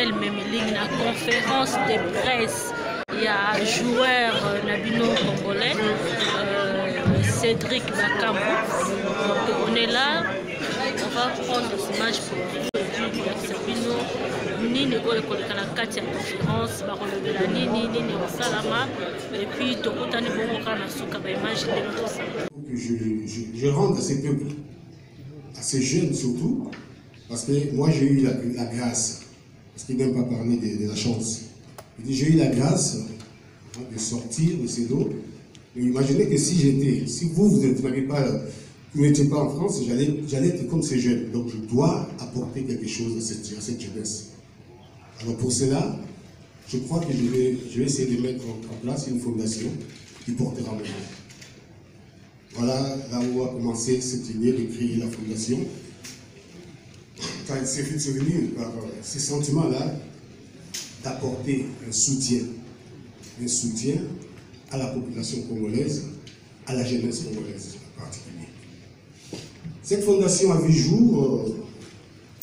Lionel Memeling, la conférence de presse, il y a un joueur Nabino congolais, Cédric Bakambu. Donc on est là, on va prendre ce match pour Sabino. Nini oyo koleka na kati ya conférence bakolobela nini nini osalama et puis tokutani bongo kaka na suka ba image de notre salle. Je rende à ces peuples, à ces jeunes surtout, parce que moi j'ai eu la grâce, parce qu'il n'aime pas parler de la chance. J'ai eu la grâce de sortir de ces eaux. Imaginez que si vous n'étiez pas en France, j'allais être comme ces jeunes. Donc je dois apporter quelque chose à cette jeunesse. Alors pour cela, je crois que je vais essayer de mettre en place une fondation qui portera mon nom. Voilà là où a commencé cette idée de créer la fondation. Quand c'est venu par ces sentiments-là, d'apporter un soutien à la population congolaise, à la jeunesse congolaise en particulier. Cette fondation a vu jour,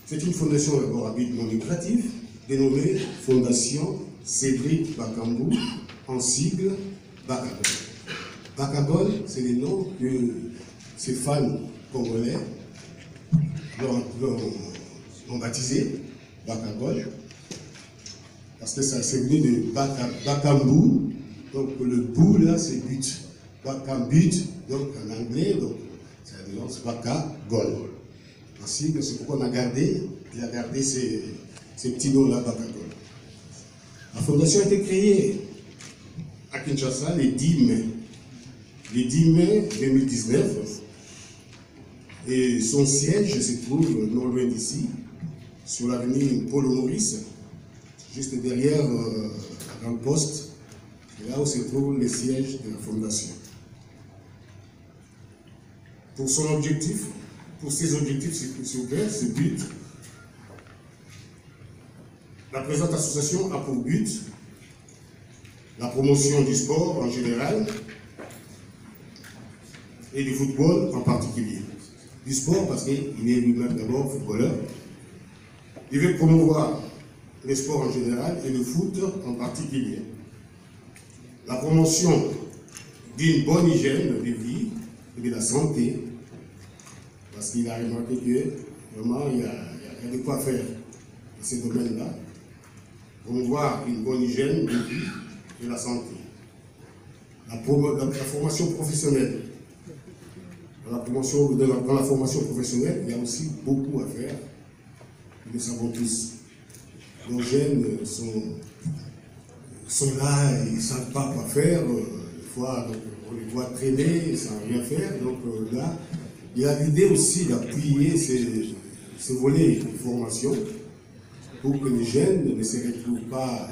c'est une fondation d'abord à but non lucratif, dénommée Fondation Cédric Bakambu, en sigle Bakagol. Bakagol, c'est le nom que ces fans congolais l'ont baptisé, Bakagol, parce que ça c'est venu de Bakambu, donc le bout là c'est but, Bakambut, donc en anglais, donc c'est Bakagol. En sigle, c'est pourquoi il a gardé ces petits noms-là, Bakagol. La fondation a été créée à Kinshasa le 10 mai 2019 et son siège se trouve non loin d'ici, sur l'avenue Paul-Maurice, juste derrière la grande poste, là où se trouve le siège de la fondation. Pour son objectif, pour ses objectifs, s'il vous plaît, ce but, la présente association a pour but la promotion du sport en général et du football en particulier. Du sport parce qu'il est lui-même d'abord footballeur. Il veut promouvoir le sport en général et le foot en particulier. La promotion d'une bonne hygiène de vie et de la santé, parce qu'il a remarqué que vraiment il y a de quoi faire dans ces domaines-là. Promouvoir une bonne hygiène de vie et de la santé. La formation professionnelle. Dans la formation professionnelle, il y a aussi beaucoup à faire. Nous le savons tous. Nos jeunes sont là, ils ne savent pas quoi faire. Des fois, on les voit traîner sans rien faire. Donc là, il y a l'idée aussi d'appuyer ces volets de formation pour que les jeunes ne se retrouvent pas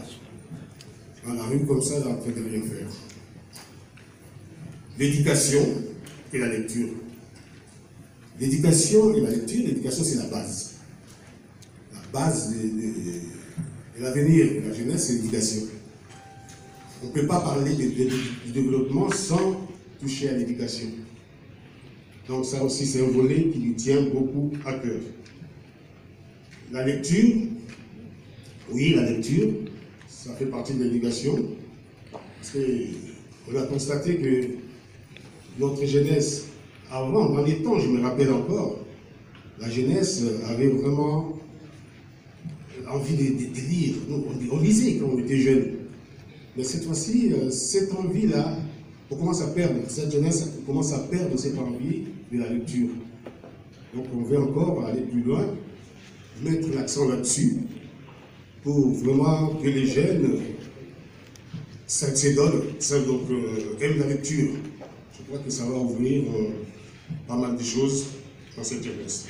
dans la rue comme ça, en train de rien faire. L'éducation et la lecture. L'éducation et la lecture, l'éducation c'est la base. La base de l'avenir de la jeunesse, c'est l'éducation. On ne peut pas parler du développement sans toucher à l'éducation. Donc ça aussi c'est un volet qui nous tient beaucoup à cœur. La lecture, oui, la lecture, ça fait partie de l'éducation. Parce qu'on a constaté que notre jeunesse, avant, dans les temps, je me rappelle encore, la jeunesse avait vraiment envie de lire. On lisait quand on était jeune. Mais cette fois-ci, cette envie-là, on commence à perdre. Cette jeunesse commence à perdre cette envie de la lecture. Donc on veut encore aller plus loin, mettre l'accent là-dessus, pour vraiment que les jeunes aiment la lecture. Je crois que ça va ouvrir pas mal de choses dans cette jeunesse.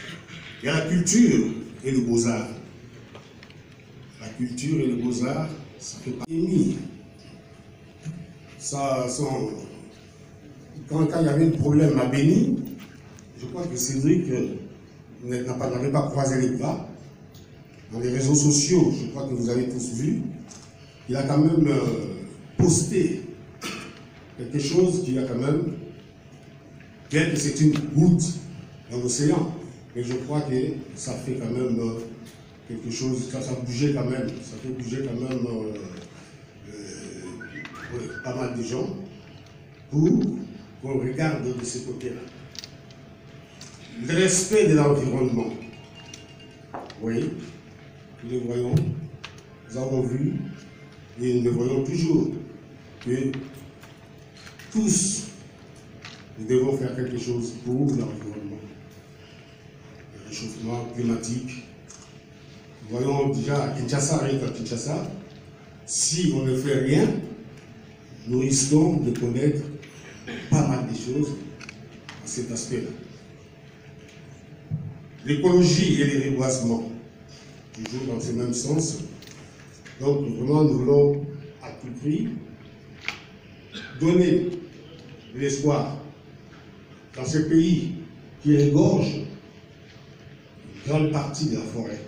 Il y a la culture et le beaux-arts. La culture et le beaux-arts, ça fait partie. Quand il y avait un problème à Béni, je crois que Cédric n'avait pas croisé les bras. Dans les réseaux sociaux, je crois que vous avez tous vu, il a quand même posté quelque chose qui a quand même, bien que c'est une goutte dans l'océan, mais je crois que ça fait quand même quelque chose, ça bougeait quand même, ça fait bouger quand même pas mal de gens pour qu'on regarde de ce côté-là. Le respect de l'environnement. Oui, nous le voyons, nous avons vu, et nous le voyons toujours, que tous, nous devons faire quelque chose pour l'environnement. Le réchauffement climatique. Nous voyons déjà à Kinshasa, rien qu'à Kinshasa, si on ne fait rien, nous risquons de connaître pas mal de choses à cet aspect-là. L'écologie et les reboisements, toujours dans ce même sens. Donc vraiment, nous voulons à tout prix donner de l'espoir dans ce pays qui regorge une grande partie de la forêt.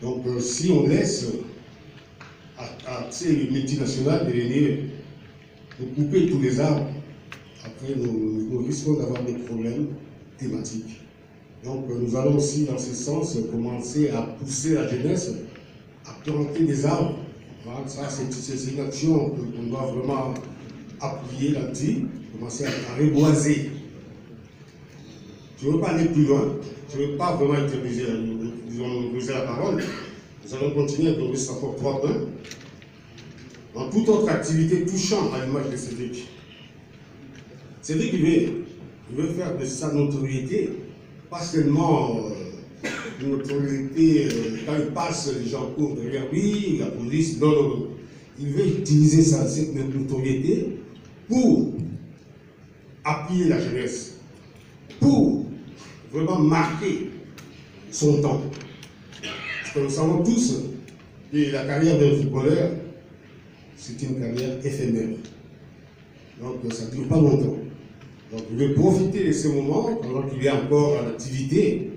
Donc si on laisse à ces multinationales de venir de couper tous les arbres, après nous risquons d'avoir des problèmes thématiques. Donc nous allons aussi dans ce sens commencer à pousser la jeunesse à planter des arbres. Voilà, ça c'est une action qu'on doit vraiment appuyer là-dessus, commencer à reboiser. Je ne veux pas aller plus loin, je ne veux pas vraiment utiliser la parole. Nous allons continuer à donner ça pour 3 points. Dans toute autre activité touchant à l'image de Cédric. Cédric, il veut faire de sa notoriété, pas seulement une notoriété, quand il passe, les gens courent derrière lui, la police, non, non, non. Il veut utiliser cette notoriété pour appuyer la jeunesse, pour vraiment marquer son temps. Parce que nous savons tous que la carrière d'un footballeur, c'est une carrière éphémère. Donc ça ne dure pas longtemps. Donc il veut profiter de ce moment, pendant qu'il est encore en activité,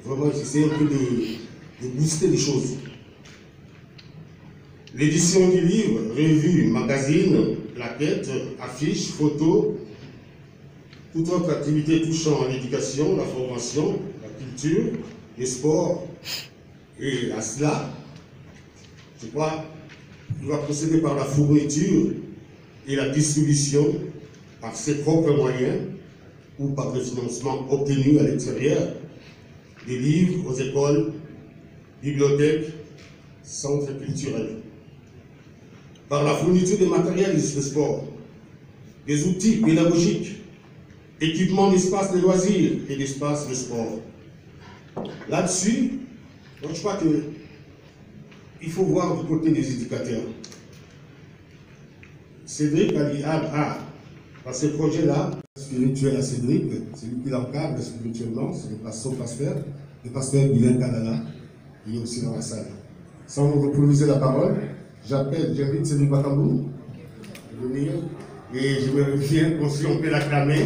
vraiment essayer un peu de booster les choses. L'édition du livre, revue, magazine, plaquettes, affiches, photos, toute autre activité touchant à l'éducation, la formation, la culture, les sports, et à cela, je crois, il va procéder par la fourniture et la distribution par ses propres moyens ou par le financement obtenu à l'extérieur des livres aux écoles, bibliothèques, centres culturels. Par la fourniture des matériels de sport, des outils pédagogiques, équipements d'espaces de loisirs et d'espaces de sport. Là-dessus, je crois qu'il faut voir du côté des éducateurs. Cédric a, dans ce projet-là, spirituel à Cédric, c'est lui qui l'encadre spirituellement, c'est son pasteur, le pasteur Guilain Kadala, il est aussi dans la salle. Sans monopoliser la parole, j'invite Cédric Bakambou à venir, et je me reviens si on peut l'acclamer.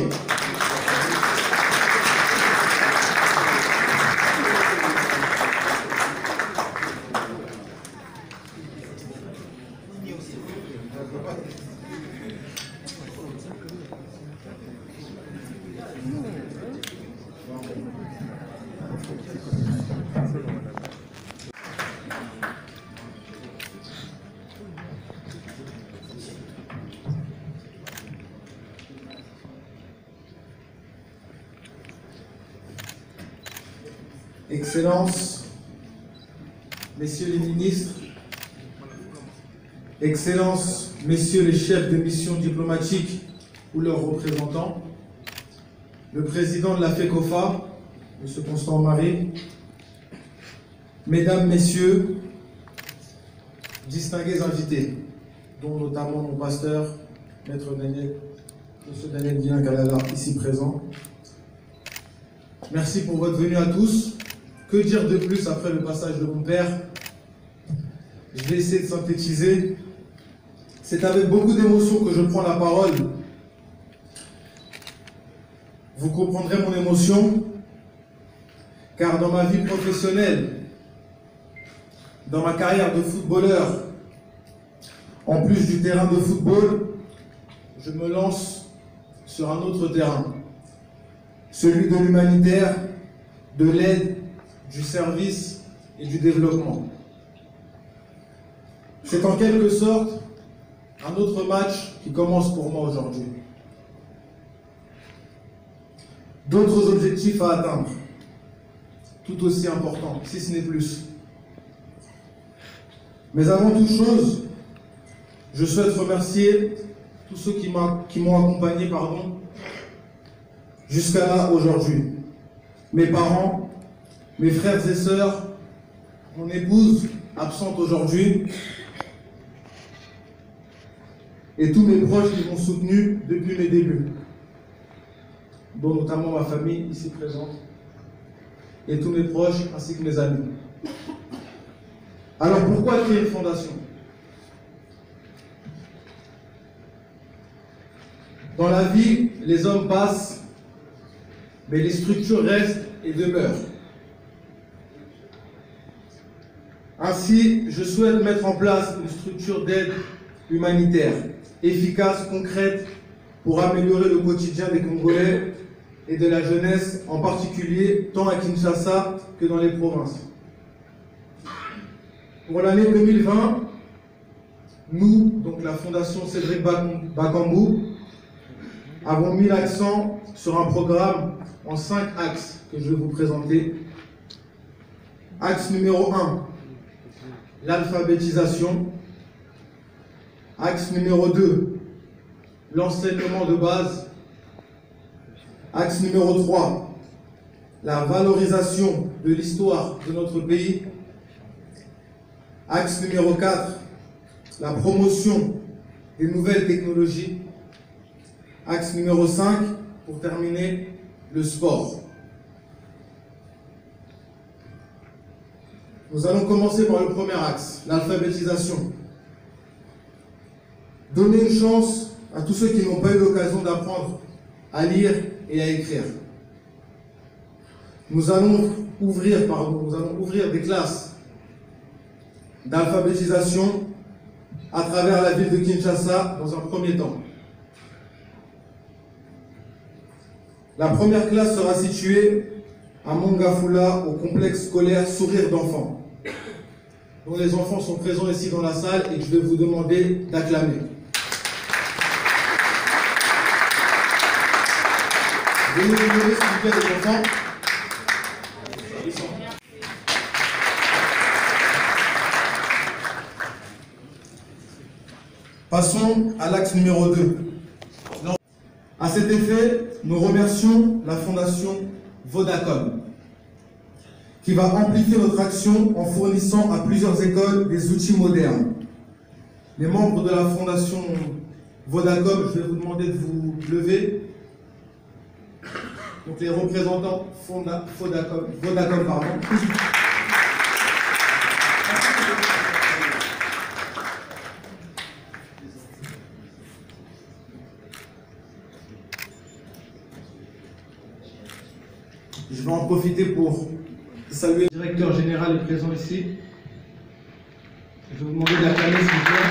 Excellences, Messieurs les ministres, Excellences, Messieurs les chefs de mission diplomatique ou leurs représentants, le président de la FECOFA, M. Constant Marie, Mesdames, Messieurs, distingués invités, dont notamment mon pasteur, Maître Daniel, M. Daniel Guilain Kadala, ici présent. Merci pour votre venue à tous. Que dire de plus après le passage de mon père? Je vais essayer de synthétiser. C'est avec beaucoup d'émotion que je prends la parole. Vous comprendrez mon émotion, car dans ma vie professionnelle, dans ma carrière de footballeur, en plus du terrain de football, je me lance sur un autre terrain, celui de l'humanitaire, de l'aide, du service et du développement. C'est en quelque sorte un autre match qui commence pour moi aujourd'hui. D'autres objectifs à atteindre, tout aussi importants, si ce n'est plus. Mais avant toute chose, je souhaite remercier tous ceux qui m'ont accompagné jusqu'à là aujourd'hui. Mes parents, mes frères et sœurs, mon épouse absente aujourd'hui, et tous mes proches qui m'ont soutenu depuis mes débuts, dont notamment ma famille ici présente, et tous mes proches ainsi que mes amis. Alors pourquoi créer une fondation? Dans la vie, les hommes passent, mais les structures restent et demeurent. Ainsi, je souhaite mettre en place une structure d'aide humanitaire, efficace, concrète, pour améliorer le quotidien des Congolais et de la jeunesse, en particulier tant à Kinshasa que dans les provinces. Pour l'année 2020, nous, donc la Fondation Cédric Bakambu, avons mis l'accent sur un programme en 5 axes que je vais vous présenter. Axe numéro 1, l'alphabétisation. Axe numéro 2, l'enseignement de base. Axe numéro 3, la valorisation de l'histoire de notre pays. Axe numéro 4, la promotion des nouvelles technologies. Axe numéro 5, pour terminer, le sport. Nous allons commencer par le premier axe, l'alphabétisation. Donner une chance à tous ceux qui n'ont pas eu l'occasion d'apprendre à lire et à écrire. Nous allons ouvrir des classes d'alphabétisation à travers la ville de Kinshasa dans un premier temps. La première classe sera située à Mongafula, au complexe scolaire Sourire d'enfants, dont les enfants sont présents ici dans la salle et que je vais vous demander d'acclamer. Veuillez vous lever, s'il vous plaît, les enfants. Passons à l'axe numéro 2. À cet effet, nous remercions la Fondation Vodacom, qui va amplifier notre action en fournissant à plusieurs écoles des outils modernes. Les membres de la Fondation Vodacom, je vais vous demander de vous lever. Donc les représentants Vodacom, pardon. Je vais en profiter pour saluer le directeur général est présent ici. Je vais vous demander de l'acclamer, s'il vous plaît.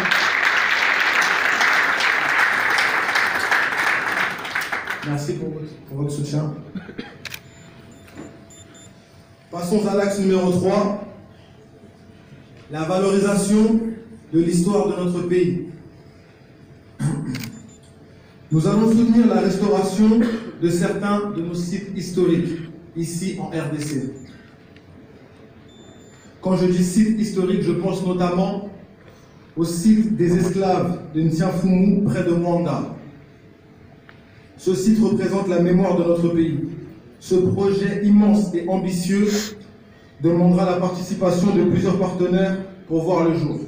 Merci pour votre soutien. Passons à l'axe numéro 3, la valorisation de l'histoire de notre pays. Nous allons soutenir la restauration de certains de nos sites historiques, ici en RDC. Quand je dis site historique, je pense notamment au site des esclaves de Ntiafumu, près de Mwanda. Ce site représente la mémoire de notre pays. Ce projet immense et ambitieux demandera la participation de plusieurs partenaires pour voir le jour.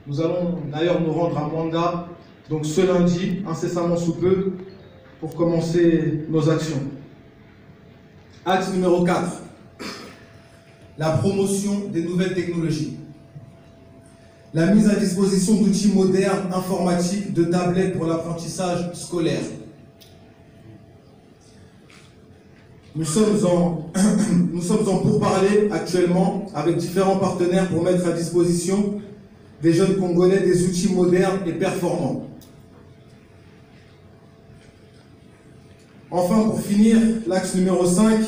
Nous allons d'ailleurs nous rendre à Mwanda, donc ce lundi, incessamment sous peu, pour commencer nos actions. Axe numéro 4, la promotion des nouvelles technologies. La mise à disposition d'outils modernes informatiques, de tablettes pour l'apprentissage scolaire. Nous sommes en pourparlers actuellement avec différents partenaires pour mettre à disposition des jeunes Congolais des outils modernes et performants. Enfin, pour finir, l'axe numéro 5,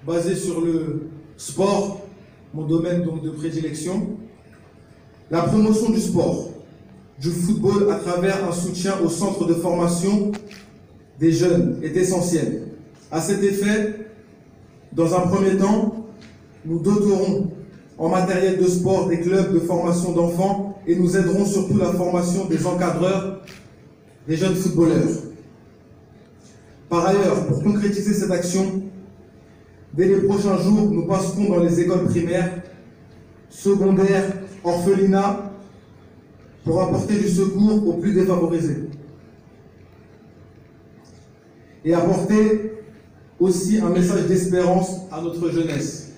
basé sur le sport, mon domaine donc de prédilection. La promotion du sport, du football à travers un soutien au centre de formation des jeunes est essentiel. À cet effet, dans un premier temps, nous doterons en matériel de sport des clubs de formation d'enfants et nous aiderons surtout la formation des encadreurs des jeunes footballeurs. Par ailleurs, pour concrétiser cette action, dès les prochains jours, nous passerons dans les écoles primaires, secondaires, orphelinats, pour apporter du secours aux plus défavorisés. Et apporter aussi un message d'espérance à notre jeunesse.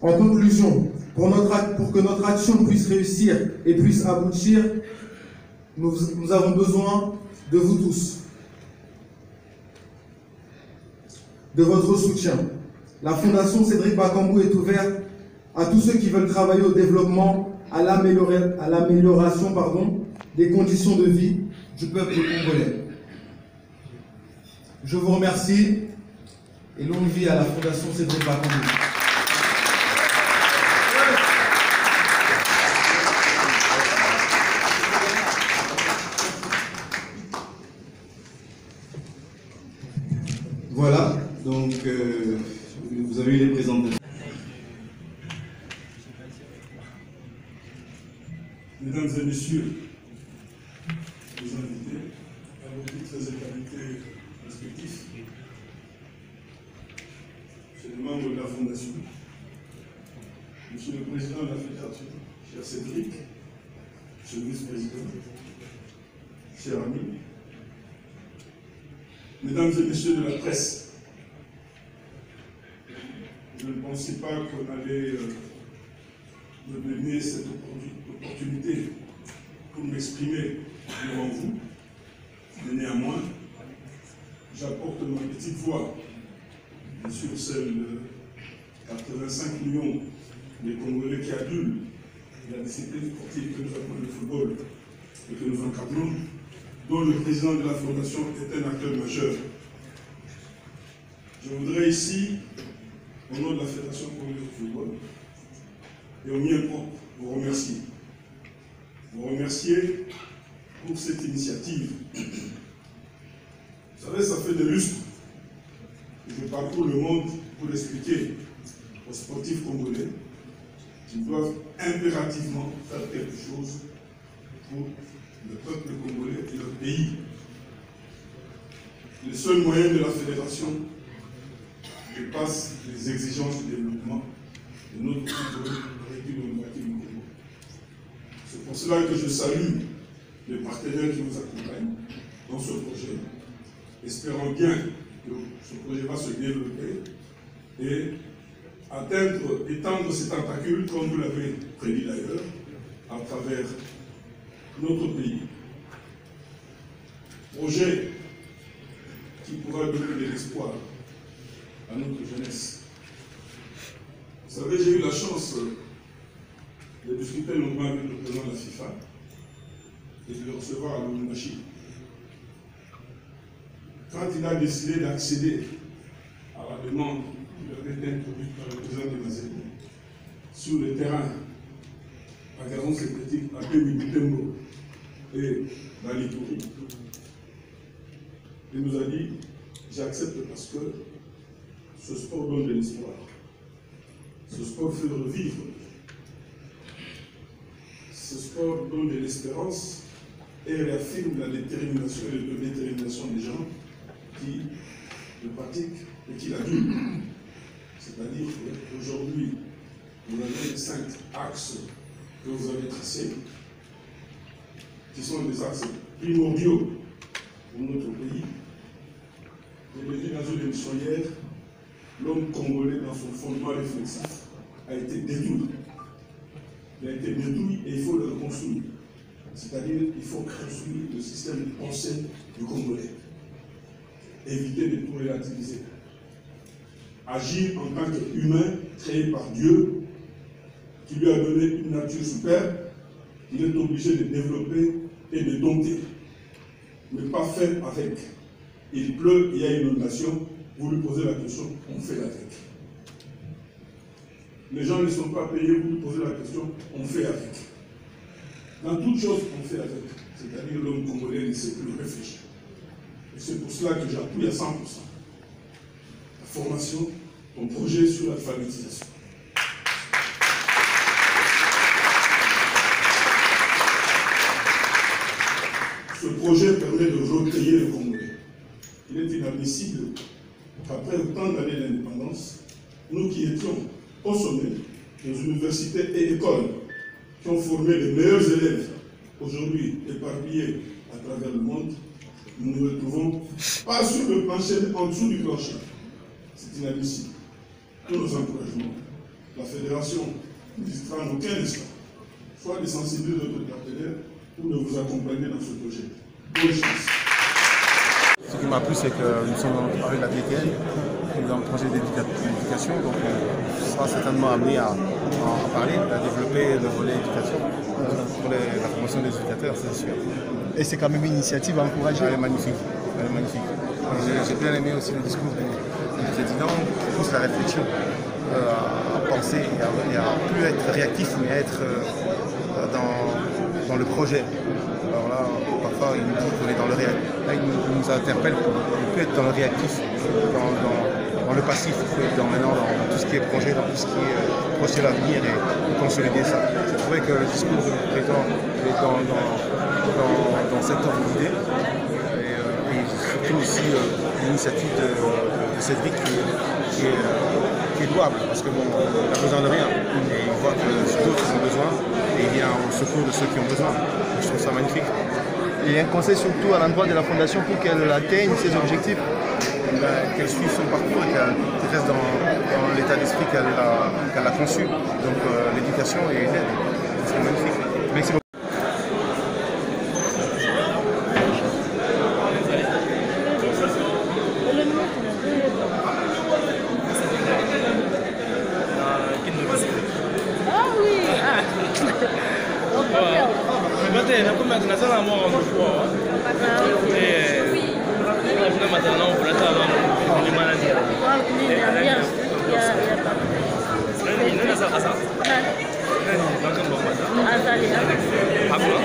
En conclusion, pour que notre action puisse réussir et puisse aboutir, nous avons besoin de vous tous, de votre soutien. La Fondation Cédric Bakambu est ouverte à tous ceux qui veulent travailler au développement, à l'amélioration des conditions de vie du peuple congolais. Je vous remercie et longue vie à la Fondation Cédric Bakambu. Voilà, donc vous avez eu les présentations. Mesdames et messieurs, les invités, à vos titres et qualités respectifs, monsieur le membre de la Fondation, monsieur le président de la Fédération, cher Cédric, monsieur le vice-président, chers amis, mesdames et messieurs de la presse, je ne pensais pas qu'on allait me donner cette opportunité pour m'exprimer devant vous, mais néanmoins, j'apporte ma petite voix sur celle de 85 millions de Congolais qui adulent la discipline sportive que nous appelons le football et que nous encadrons, dont le président de la Fondation est un acteur majeur. Je voudrais ici, au nom de la Fédération congolaise de football, et au mien propre, vous remercier. Vous remercier pour cette initiative. Vous savez, ça fait des lustres que je parcours le monde pour expliquer aux sportifs congolais qu'ils doivent impérativement faire quelque chose pour le peuple congolais et leur pays. Le seul moyen de la fédération dépasse les exigences du développement de notre football républicain du Congo. C'est pour cela que je salue les partenaires qui nous accompagnent dans ce projet, espérant bien que ce projet va se développer et étendre ses tentacules, comme vous l'avez prédit d'ailleurs, à travers notre pays. Projet qui pourra donner de l'espoir à notre jeunesse. Vous savez, j'ai eu la chance de discuter longuement avec le président de la FIFA et de le recevoir à Lubumbashi. Quand il a décidé d'accéder à la demande qui avait été introduite par le président de Mazembe sur le terrain à Garon synthétique, à Pébi-Butembo et Balikuri, il nous a dit « J'accepte parce que ce sport donne de l'espoir. Ce sport fait revivre. Ce sport donne de l'espérance et réaffirme la détermination et l'autodétermination des gens qui le pratiquent et qui l'adulent. C'est-à-dire qu'aujourd'hui, vous avez les 5 axes que vous avez tracés, qui sont des axes primordiaux pour notre pays. Je l'ai dit dans une émission hier, l'homme congolais dans son fondement réflexif a été détruit. Il a été détruit et il faut le reconstruire. C'est-à-dire qu'il faut construire le système de pensée du Congolais. Éviter de tout relativiser. Agir en tant qu'humain créé par Dieu, qui lui a donné une nature superbe, il est obligé de développer et de dompter. Ne pas faire avec. Il pleut, il y a une inondation, vous lui posez la question, on fait avec. Les gens ne sont pas payés pour nous poser la question, on fait avec. Dans toute chose, on fait avec. C'est-à-dire l'homme congolais ne sait plus réfléchir. Et c'est pour cela que j'appuie à 100% la formation, mon projet sur l'alphabétisation. Ce projet permet de recueillir le Congolais. Il est inadmissible qu'après autant d'années d'indépendance, nous qui étions au sommet des universités et écoles, qui ont formé les meilleurs élèves, aujourd'hui éparpillés à travers le monde, nous nous retrouvons pas sur le plancher, mais en dessous du plancher. C'est inadmissible. Tous nos encouragements. La fédération n'hésitera en aucun instant, soit de sensibiliser notre partenaire ou de vous accompagner dans ce projet. Bonne chance. Ce qui m'a plu, c'est que nous sommes avec la DTN, dans le projet d'éducation, donc on sera certainement amené à parler, à développer le volet éducation pour la formation des éducateurs, c'est sûr. Et c'est quand même une initiative à encourager. Elle est magnifique, elle est magnifique. J'ai bien aimé aussi le discours du président, qui pousse la réflexion à penser et à plus être réactif, mais à être dans le projet. Alors là, parfois, il nous dit qu'on est dans le réactif. Là, il nous interpelle pour ne plus être dans le réactif, dans le passif, maintenant dans tout ce qui est projet, dans tout ce qui est projet l'avenir et consolider ça. J'ai trouvé que le discours du président est dans cet ordre d'idée. Et surtout aussi l'initiative de Cédric qui est louable, parce que bon, il n'a besoin de rien. Et il voit que d'autres ont besoin et il vient au secours de ceux qui ont besoin. Et je trouve ça magnifique. Et un conseil surtout à l'endroit de la Fondation pour qu'elle atteigne ses objectifs. Qu'elle suive son parcours et qu'elle reste dans l'état d'esprit qu'elle a conçu. Donc l'éducation et l'aide, c'est magnifique. Merci beaucoup. Azalea.